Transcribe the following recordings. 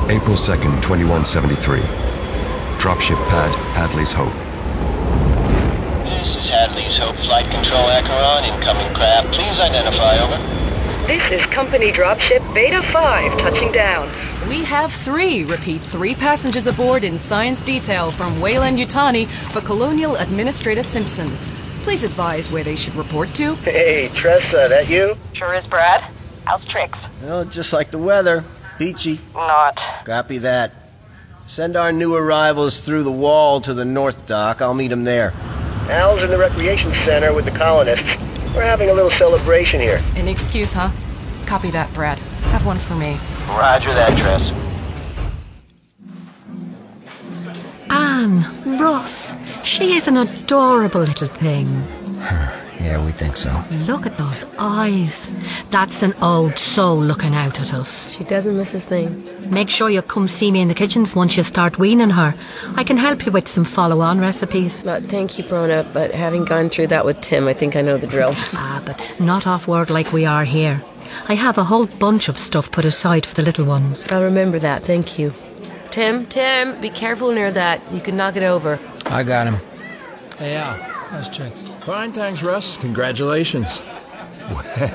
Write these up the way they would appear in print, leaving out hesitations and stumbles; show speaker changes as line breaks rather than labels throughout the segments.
April 2nd, 2173. Dropship pad, Hadley's Hope.
This is Hadley's Hope Flight Control Acheron, incoming craft. Please identify, over.
This is company dropship Beta 5 touching down.
We have three passengers aboard in science detail from Weyland-Yutani for Colonial Administrator Simpson. Please advise where they should report to.
Hey, Tressa, that you?
Sure is, Brad. How's tricks?
Well, just like the weather. Beachy.
Not.
Copy that. Send our new arrivals through the wall to the north dock. I'll meet them there. Al's in the recreation center with the colonists. We're having a little celebration here.
Any excuse, huh? Copy that, Brad. Have one for me.
Roger that, Tress.
Anne, Ross, she is an adorable little thing.
Yeah, we think so.
Look at those eyes. That's an old soul looking out at us.
She doesn't miss a thing.
Make sure you come see me in the kitchens once you start weaning her. I can help you with some follow-on recipes.
Thank you, Brona, but having gone through that with Tim, I think I know the drill.
But not off-world like we are here. I have a whole bunch of stuff put aside for the little ones.
I'll remember that, thank you. Tim, be careful near that. You can knock it over.
I got him.
Hey, Al, how's chicks?
Fine, thanks, Russ. Congratulations.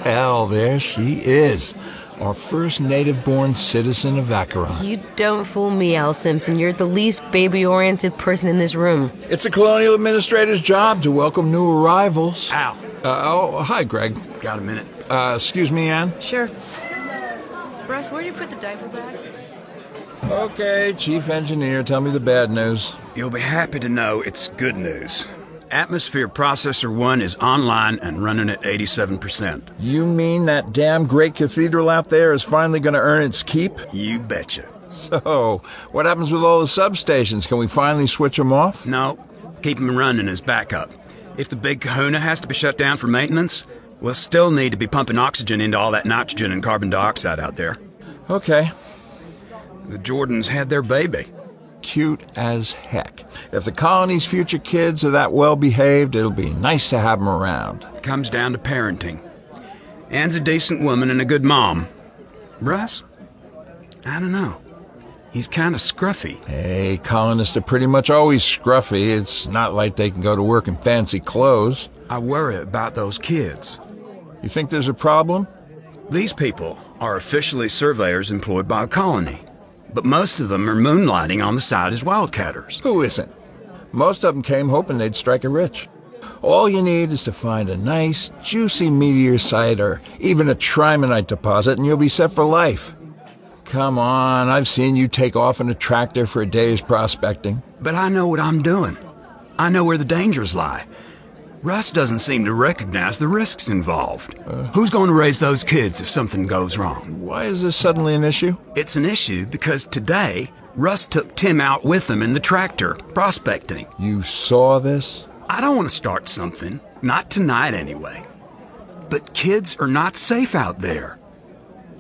Well, there she is. Our first native-born citizen of Acheron.
You don't fool me, Al Simpson. You're the least baby-oriented person in this room.
It's a colonial administrator's job to welcome new arrivals.
Al.
Hi, Greg.
Got a minute?
Excuse me, Anne?
Sure. Russ, where'd you put the diaper bag?
Okay, Chief Engineer, tell me the bad news.
You'll be happy to know it's good news. Atmosphere Processor 1 is online and running at 87%.
You mean that damn great cathedral out there is finally going to earn its keep?
You betcha.
So, what happens with all the substations? Can we finally switch them off?
No, keep them running as backup. If the big kahuna has to be shut down for maintenance, we'll still need to be pumping oxygen into all that nitrogen and carbon dioxide out there.
Okay.
The Jordans had their baby.
Cute as heck. If the colony's future kids are that well-behaved, it'll be nice to have them around.
It comes down to parenting. Anne's a decent woman and a good mom. Russ? I don't know. He's kind of scruffy.
Hey, colonists are pretty much always scruffy. It's not like they can go to work in fancy clothes.
I worry about those kids.
You think there's a problem?
These people are officially surveyors employed by the colony. But most of them are moonlighting on the side as wildcatters.
Who isn't? Most of them came hoping they'd strike it rich. All you need is to find a nice, juicy meteor site or even a trimonite deposit and you'll be set for life. Come on, I've seen you take off in a tractor for a day's prospecting.
But I know what I'm doing. I know where the dangers lie. Russ doesn't seem to recognize the risks involved. Who's going to raise those kids if something goes wrong?
Why is this suddenly an issue?
It's an issue because today, Russ took Tim out with him in the tractor, prospecting.
You saw this?
I don't want to start something. Not tonight, anyway. But kids are not safe out there.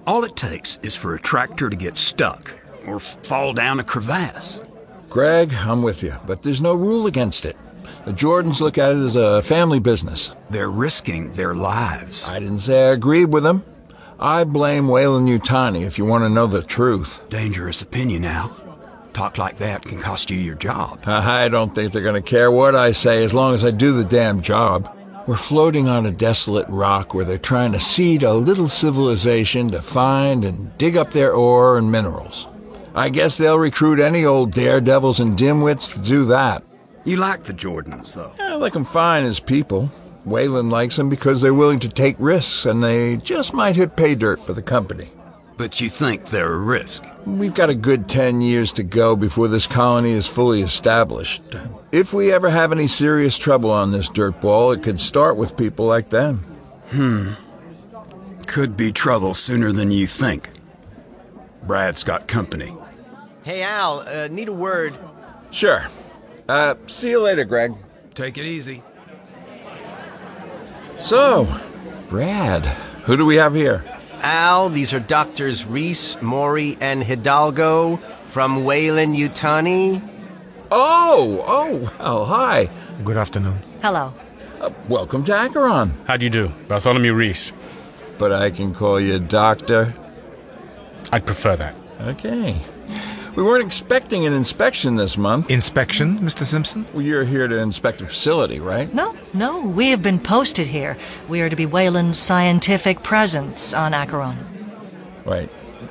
All it takes is for a tractor to get stuck or fall down a crevasse.
Greg, I'm with you, but there's no rule against it. The Jordans look at it as a family business.
They're risking their lives.
I didn't say I agreed with them. I blame Weyland-Yutani if you want to know the truth.
Dangerous opinion, Al. Talk like that can cost you your job.
I don't think they're going to care what I say as long as I do the damn job. We're floating on a desolate rock where they're trying to seed a little civilization to find and dig up their ore and minerals. I guess they'll recruit any old daredevils and dimwits to do that.
You like the Jordans, though?
I like them fine as people. Weyland likes them because they're willing to take risks, and they just might hit pay dirt for the company.
But you think they're a risk?
We've got a good 10 years to go before this colony is fully established. If we ever have any serious trouble on this dirt ball, it could start with people like them.
Could be trouble sooner than you think. Brad's got company.
Hey, Al, need a word.
Sure. See you later, Greg.
Take it easy.
So, Brad, who do we have here?
Al, these are Doctors Reese, Maury, and Hidalgo from Weyland-Yutani.
Oh, well, hi.
Good afternoon.
Hello.
Welcome to Acheron.
How do you do? Bartholomew Reese.
But I can call you Doctor.
I'd prefer that.
Okay. We weren't expecting an inspection this month.
Inspection, Mr. Simpson?
Well, you're here to inspect a facility, right?
No, we have been posted here. We are to be Weyland's scientific presence on Acheron.
Wait,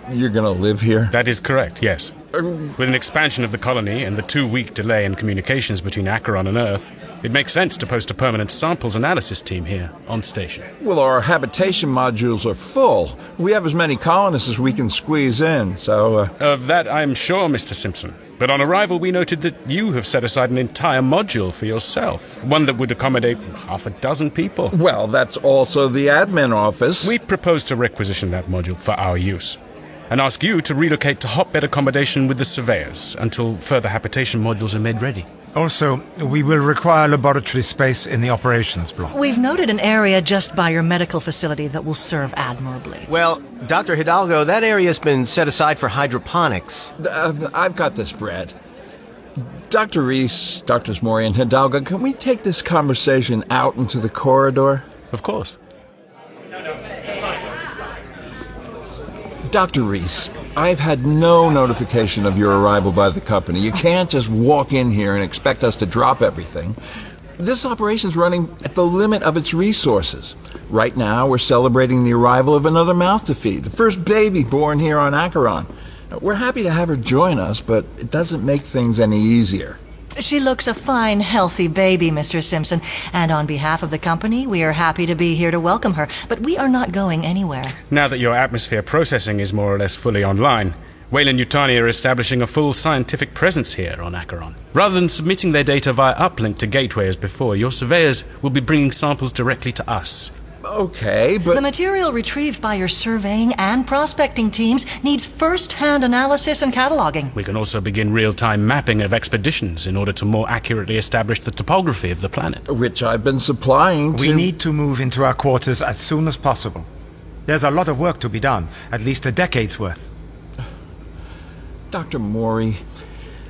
you're gonna live here?
That is correct, yes. With an expansion of the colony and the 2-week delay in communications between Acheron and Earth, it makes sense to post a permanent samples analysis team here on station.
Well, our habitation modules are full. We have as many colonists as we can squeeze in, so...
Of that I'm sure, Mr. Simpson. But on arrival we noted that you have set aside an entire module for yourself, one that would accommodate half a dozen people.
Well, that's also the admin office.
We propose to requisition that module for our use, and ask you to relocate to hotbed accommodation with the surveyors until further habitation modules are made ready.
Also, we will require laboratory space in the operations block.
We've noted an area just by your medical facility that will serve admirably.
Well, Dr. Hidalgo, that area's been set aside for hydroponics.
I've got this, Brad. Dr. Reese, Drs. Mori and Hidalgo, can we take this conversation out into the corridor?
Of course.
Dr. Reese, I've had no notification of your arrival by the company. You can't just walk in here and expect us to drop everything. This operation's running at the limit of its resources. Right now, we're celebrating the arrival of another mouth to feed, the first baby born here on Acheron. We're happy to have her join us, but it doesn't make things any easier.
She looks a fine, healthy baby, Mr. Simpson, and on behalf of the company, we are happy to be here to welcome her, but we are not going anywhere.
Now that your atmosphere processing is more or less fully online, Weyland-Yutani are establishing a full scientific presence here on Acheron. Rather than submitting their data via uplink to Gateway as before, your surveyors will be bringing samples directly to us.
Okay, but...
The material retrieved by your surveying and prospecting teams needs first-hand analysis and cataloging.
We can also begin real-time mapping of expeditions in order to more accurately establish the topography of the planet.
Which I've been supplying to...
We need to move into our quarters as soon as possible. There's a lot of work to be done, at least a decade's worth.
Dr. Mori,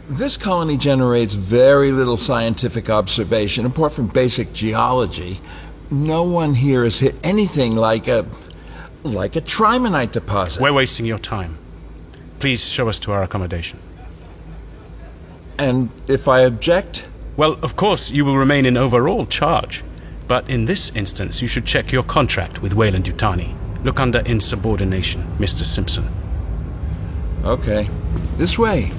this colony generates very little scientific observation, apart from basic geology. No one here has hit anything like a trimonite deposit.
We're wasting your time. Please show us to our accommodation.
And if I object?
Well, of course, you will remain in overall charge. But in this instance, you should check your contract with Weyland-Yutani. Look under insubordination, Mr. Simpson.
Okay. This way.